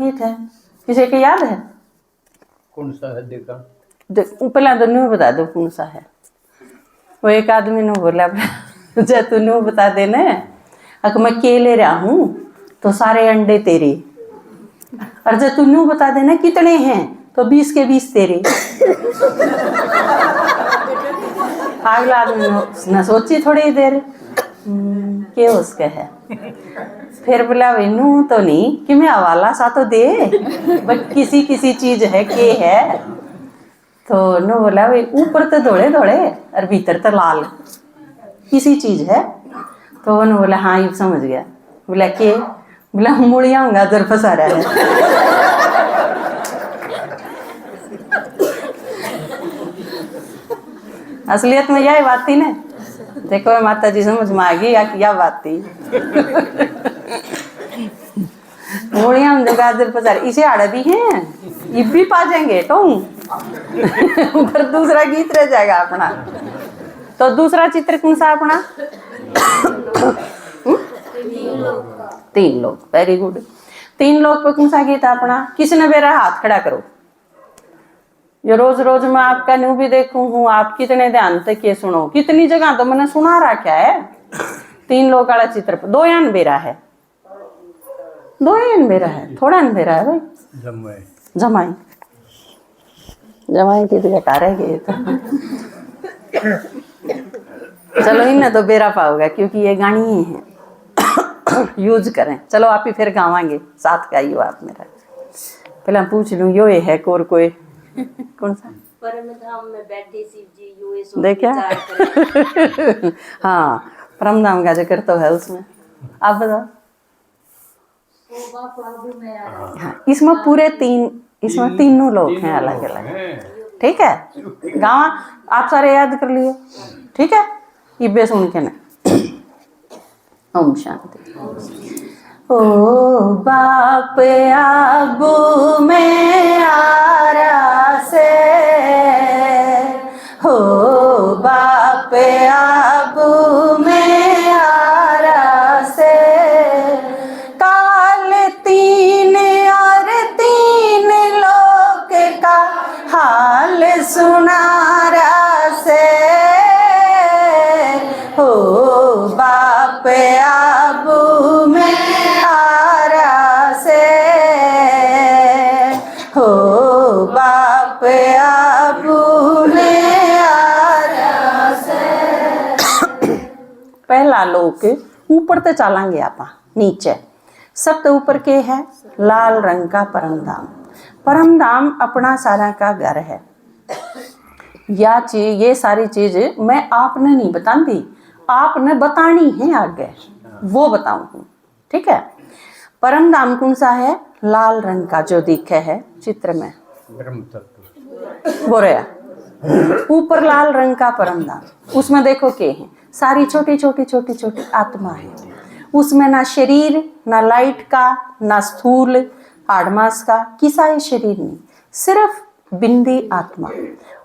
गीत है, किसी को याद है? कौन सा है देखा? पहला तो न्यू बता दो कौन सा है। वो एक आदमी ने बोला जब तू न्यू बता देना, अगर मैं केले रहा हूँ तो सारे अंडे तेरे, और जब तू न्यू बता देना कितने हैं तो 20 के 20 तेरे। अगला आदमी ने सोची थोड़ी देर, क्या उसके है, फिर बोला भाई नू तो नहीं कि मैं हवाला सा तो दे, बट किसी किसी चीज है के है। तो नो बोला भाई ऊपर तो धोले धोले और भीतर तो लाल, किसी चीज है। तो उन्होंने बोला हाँ ये समझ गया। बोला के? बोला मूलियाँ गाजर फंसा रहा है। असलियत में यही बात थी ना, देखो माता जी समझ में आ गई या बात थी। मूलियाँ जो गाजर फंसा रहे इसे आड़े भी हैं, ये भी पा जाएंगे तो पर दूसरा गीत रह जाएगा अपना। तो दूसरा चित्र कौन सा अपना? तीन लोग, वेरी गुड। तीन लोग पे कौन सा गीत अपना? किसने मेरा हाथ खड़ा करो। जो रोज रोज मैं आपका न्यू भी देखूं हूँ, आप कितने ध्यान तक ये सुनो, कितनी जगह तो मैंने सुना रखा है। तीन लोग वाला चित्र पर दो यान बेरा है, दो यान बेरा है, थोड़ा अंधेरा है भाई। जमाई जमाई की तो घटा रहे तो चलो इन्हें तो बेरा पाओगे क्योंकि ये गानी है, यूज करें। चलो आप ही फिर गावांगे साथ का ही आप मेरा। पहले पूछ लूं यो है कोई कौन सा? परम धाम में बैठे शिव जी यूं देखा? हाँ परम धाम का जिक्र तो है उसमें। आप बताओ। हाँ इसमें पूरे इसमें तीनों लोग हैं अलग अलग, ठीक है। गावा आप सारे याद कर लिए, ठीक है। ये बेस उनके ने। ओम शांति। ओ बाप आबू में आरा से, हो बाप आबू में आरा से, काल तीन और तीन लोक का हाल सुनारा से, हो बाप आबू में आरा से, हो बाप आबू में आरा से। पहला लोक ऊपर तो चलेंगे आप, नीचे सब तो ऊपर के है लाल रंग का परम धाम। परम धाम अपना सारा का घर है। या चीज ये सारी चीज मैं आपने नहीं बताती, आपने बतानी है आगे, वो बताऊंगी, ठीक है। परम धाम कौन सा है? लाल रंग का जो दिखे है चित्र में, ब्रह्म तत्व वो रहा ऊपर लाल रंग का परम धाम। उसमें देखो के है सारी छोटी छोटी छोटी छोटी आत्मा है। उसमें ना शरीर, ना लाइट का, ना स्थूल हाड़मास का, किसा ये शरीर नहीं, सिर्फ बिंदी आत्मा।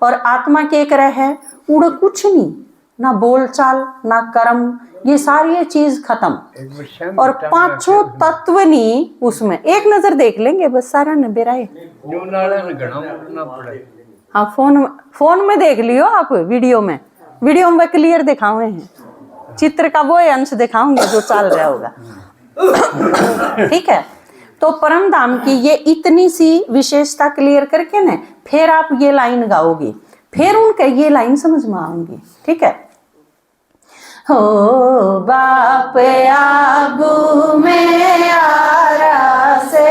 और आत्मा के एक है उड़ कुछ नहीं, ना बोल चाल ना कर्म, ये सारी चीज खत्म। और पांचों तत्व नहीं उसमें, एक नजर देख लेंगे बस सारा नबेराए। हाँ फोन में देख लियो आप, वीडियो में क्लियर दिखावे हैं, चित्र का वो अंश दिखाऊंगे जो चल रहा होगा, ठीक है। तो परम धाम की ये इतनी सी विशेषता क्लियर करके ना फिर आप ये लाइन गाओगे, फिर उनके ये लाइन समझ में आऊंगी, ठीक है। हो बाप आबू में आरा से,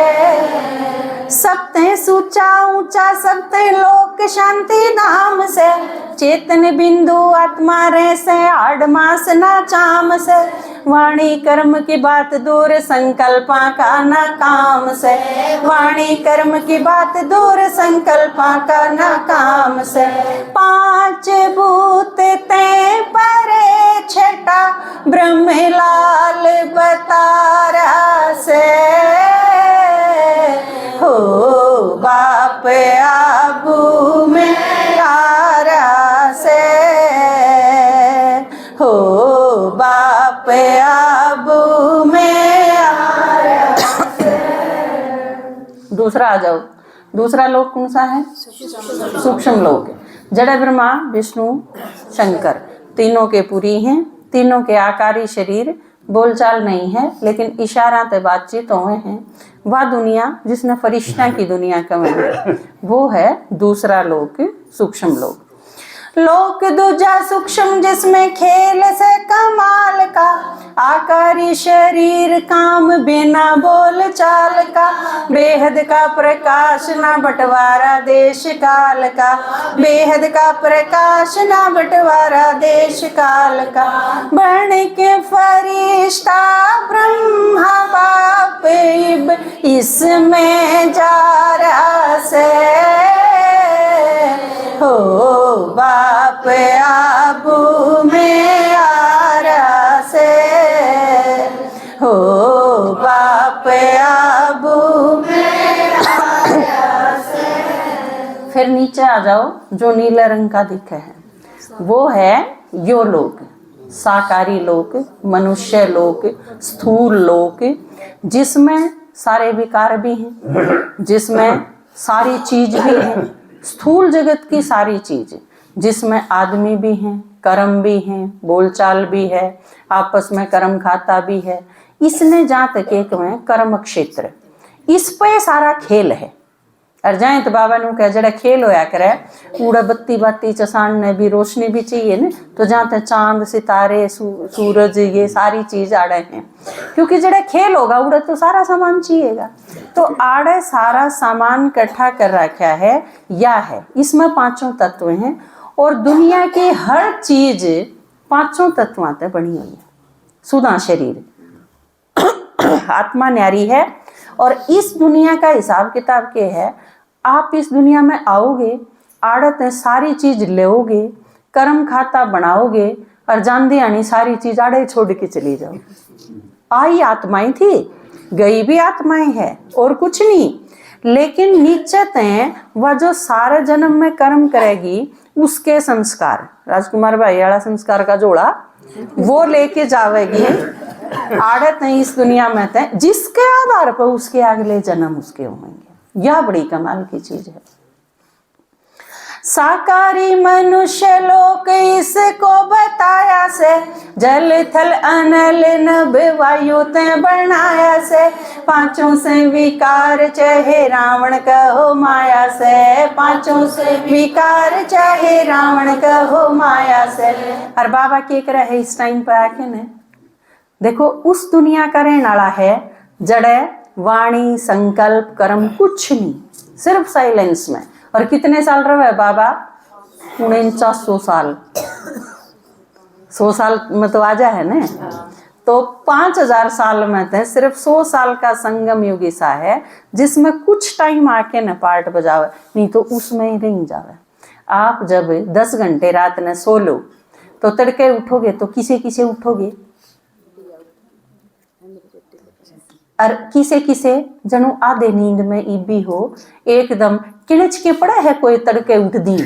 सबते सूचा ऊंचा सबते लोक शांति धाम से, चेतन बिंदु आत्मा रे से आड़मास ना चाम से, वाणी कर्म की बात दूर संकल्पा का ना काम से, वाणी कर्म की बात दूर संकल्पा का ना काम से, पांच भूत ते परे छटा ब्रह्म लाल बतारा से, हो बाप आबू में आरा से, हो बाप आबू में आरा से। दूसरा आ जाओ, दूसरा लोक कौन सा है? सूक्ष्म लोक। जड़ ब्रह्मा विष्णु शंकर तीनों के पुरी हैं, तीनों के आकारी शरीर, बोलचाल नहीं है लेकिन इशारा ते बातचीत हुए हैं। वह दुनिया जिसने फरिश्ता की दुनिया कमाई वो है दूसरा लोक, सूक्ष्म लोक। लोक दूजा सूक्ष्म जिसमें खेल से कमाल का, आकारी शरीर काम बिना बोल चाल का, बेहद का प्रकाश ना बंटवारा देश काल का, बेहद का प्रकाश ना बंटवारा देश काल का, बन के फरिश्ता ब्रह्मा बाप इब इसमें जा रहा से, हो बाप आबू में आरा से, हो बाप आबू में आरा से। फिर नीचे आ जाओ, जो नीले रंग का दिखे है वो है यो लोक, साकारी लोक, मनुष्य लोक, स्थूल लोक, जिसमें सारे विकार भी हैं, जिसमें सारी चीज भी है, स्थूल जगत की सारी चीज, जिसमें आदमी भी हैं, कर्म भी हैं, बोलचाल भी है, आपस में कर्म खाता भी है। इसने जहाँ तक एक में कर्म क्षेत्र, इस पे सारा खेल है। और जाए तो बाबा नु कह जड़ा खेल होया करे, उड़ा बत्ती बाती चसान ने भी रोशनी भी चाहिए न, तो जहाँ तक चांद सितारे सूरज ये सारी चीज आड़े हैं, क्योंकि जड़ा खेल होगा उड़ा तो सारा सामान चाहिएगा। तो आड़े सारा सामान इकट्ठा कर रखा है या है, इसमें पांचों तत्व हैं और दुनिया की हर चीज पांचों तत्वों से बनी हुई है। सुधा शरीर, आत्मा न्यारी है और इस दुनिया का हिसाब किताब के है। आप इस दुनिया में आओगे, आड़त है सारी चीज लेओगे, कर्म खाता बनाओगे और जानदी आनी सारी चीज आड़े छोड़ के चली जाओ। आई आत्माएं थी, गई भी आत्माएं है और कुछ नहीं, लेकिन नीचे तय वह जो सारे जन्म में कर्म करेगी उसके संस्कार, राजकुमार भाई वाला संस्कार का जोड़ा वो लेके जावेगी आड़त नहीं इस दुनिया में तय, जिसके आधार पर उसके अगले जन्म उसके होंगे। यह बड़ी कमाल की चीज है। साकारी मनुष्य लोक इसको बताया से, जल थल अनल नभ वायु ते बनाया से, पांचों से विकार चाहे रावण कहो माया से, पांचों से विकार चाहे रावण कहो माया से। और बाबा के कह रहे इस टाइम पर आके ने देखो, उस दुनिया का रहने वाला है जड़े वाणी संकल्प कर्म कुछ नहीं, सिर्फ साइलेंस में। और कितने साल रहे बाबा? 4900 साल। 100 साल में तो आजा है ना, तो 5000 साल में थे सिर्फ 100 साल का संगम युग ऐसा है जिसमें कुछ टाइम आके न पार्ट बजावे, नहीं तो उसमें ही रह जावे। आप जब 10 घंटे रात में सो लो तो तड़के उठोगे तो किसे किसे उठोगे, और किसे किसे जनु आधे नींद में इबी हो एकदम किणच के पड़ा है, कोई तड़के उठ दी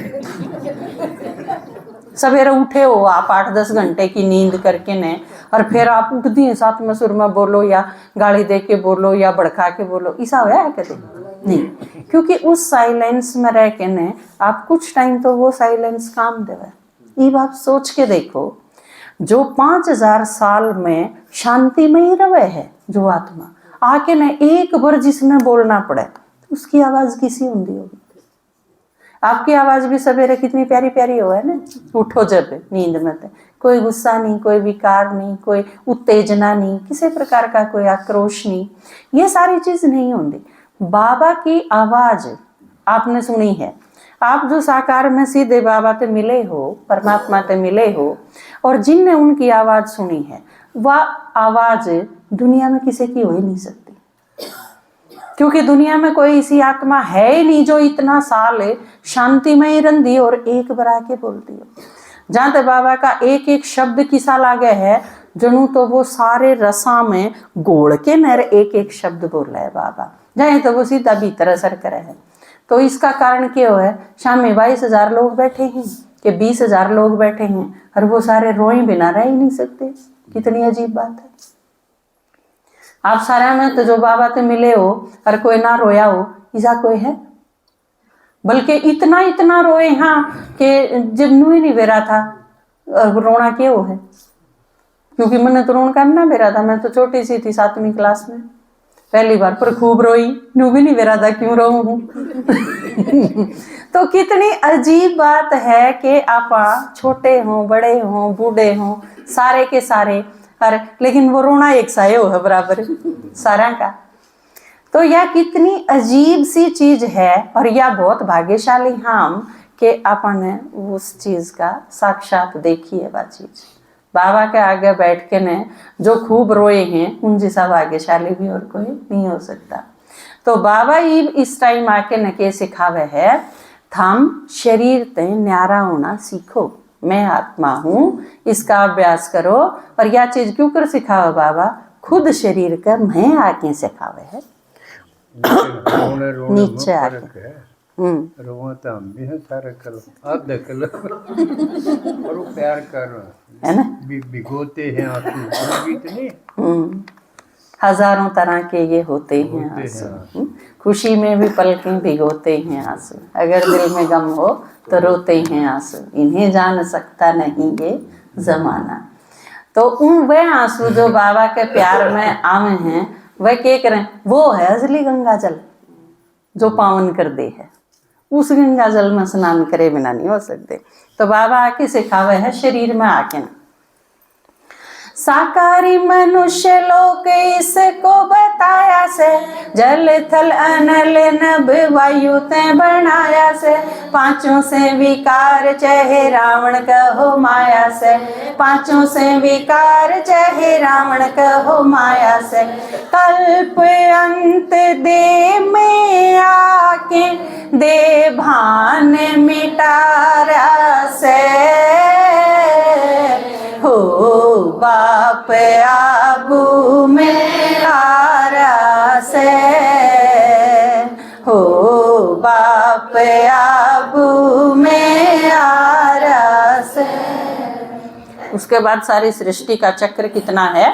सवेरे उठे हो आप 8-10 घंटे की नींद करके ने, और फिर आप उठ दिए साथ में सुर में बोलो या गाली दे के बोलो या भड़का के बोलो, ऐसा होया है कभी नहीं। क्योंकि उस साइलेंस में रह के ने आप कुछ टाइम तो वो साइलेंस काम देवे। ये आप सोच के देखो, जो 5000 साल में शांति में ही रहे है जो आत्मा, आके न एक बार जिसमें बोलना पड़े तो उसकी आवाज किसी होंगी होगी। आपकी आवाज भी सवेरे कितनी प्यारी प्यारी हो है ना, उठो जब नींद में थे, कोई गुस्सा नहीं, कोई विकार नहीं, कोई उत्तेजना नहीं, किसी प्रकार का कोई आक्रोश नहीं, ये सारी चीज नहीं होती। बाबा की आवाज आपने सुनी है, आप जो साकार में सीधे बाबा ते मिले हो, परमात्मा ते मिले हो, और जिनने उनकी आवाज सुनी है, वह आवाज दुनिया में किसी की हो ही नहीं सकती, क्योंकि दुनिया में कोई ऐसी आत्मा है ही नहीं जो इतना साल शांति में ही रंधी और एक बार आके बोलती हो। जहाँ तक बाबा का एक एक शब्द किसा लागे है, जनू तो वो सारे रसा में गोल के नर एक एक शब्द बोल रहे है बाबा, जाए तो वो सीधा भीतर असर करे है। तो इसका कारण क्या है, शाम में 22,000 लोग बैठे हैं कि 20,000 लोग बैठे हैं और वो सारे रोए बिना रह ही नहीं सकते। कितनी अजीब बात है। आप सारे में तो जो बाबा ते मिले हो और कोई ना रोया हो, ऐसा कोई है? बल्कि इतना इतना रोए हाँ कि जब नू ही नहीं बेरा था, रोना क्यों है? क्योंकि मैंने तो रोन करना बेरा था, मैं तो छोटी सी थी 7वीं क्लास में, पहली बार, पर खूब रोई, नू भी नहीं बेरा था क्यों रो हूं। तो कितनी अजीब बात है कि आप छोटे हों, बड़े हों, बूढ़े हों, सारे के सारे, और लेकिन वो रोना एक सा हो है बराबर सारा का। तो यह कितनी अजीब सी चीज है, और यह बहुत भाग्यशाली हम कि अपन उस चीज का साक्षात देखी है। वह चीज बाबा के आगे बैठ के ने जो खूब रोए हैं, उन जैसा भाग्यशाली भी और कोई नहीं हो सकता। तो बाबा इस टाइम आके न के सिखावे है, थम शरीर ते न्यारा होना सीखो, मैं आत्मा हूँ, इसका अभ्यास करो। और यह चीज क्यों कर सिखावे बाबा? खुद शरीर का मैं आके सिखावे है, नीचे आके। रोवा तो हम भी हैं सारे कल, आधे कल और वो प्यार कर है ना, भिगोते हैं आंसू इतने। हजारों तरह के ये होते हैं आंसू, खुशी में भी पलकें भिगोते हैं आंसू, अगर दिल में गम हो तो रोते हैं आंसू, इन्हें जान सकता नहीं ये जमाना। तो उन वह आंसू जो बाबा के प्यार में आवे हैं, वह क्या करें? वो है असली गंगा जल जो पावन कर दे है। उस गंगा जल में स्नान करे बिना नहीं हो सकते। तो बाबा आके सिखावे है शरीर में आके ना, साकारी मनुष्य लोक इसको बताया से, जल थल अनल नभ वायु ते बनाया से, पांचों से विकार चाहे रावण कहो माया से, पांचों से विकार चाहे रावण कहो माया से, कल्प अंत दे में आके दे भान मिटारा से, हो बाप आबू में आरा से, हो बाप आबू में आरा से। उसके बाद सारी सृष्टि का चक्र कितना है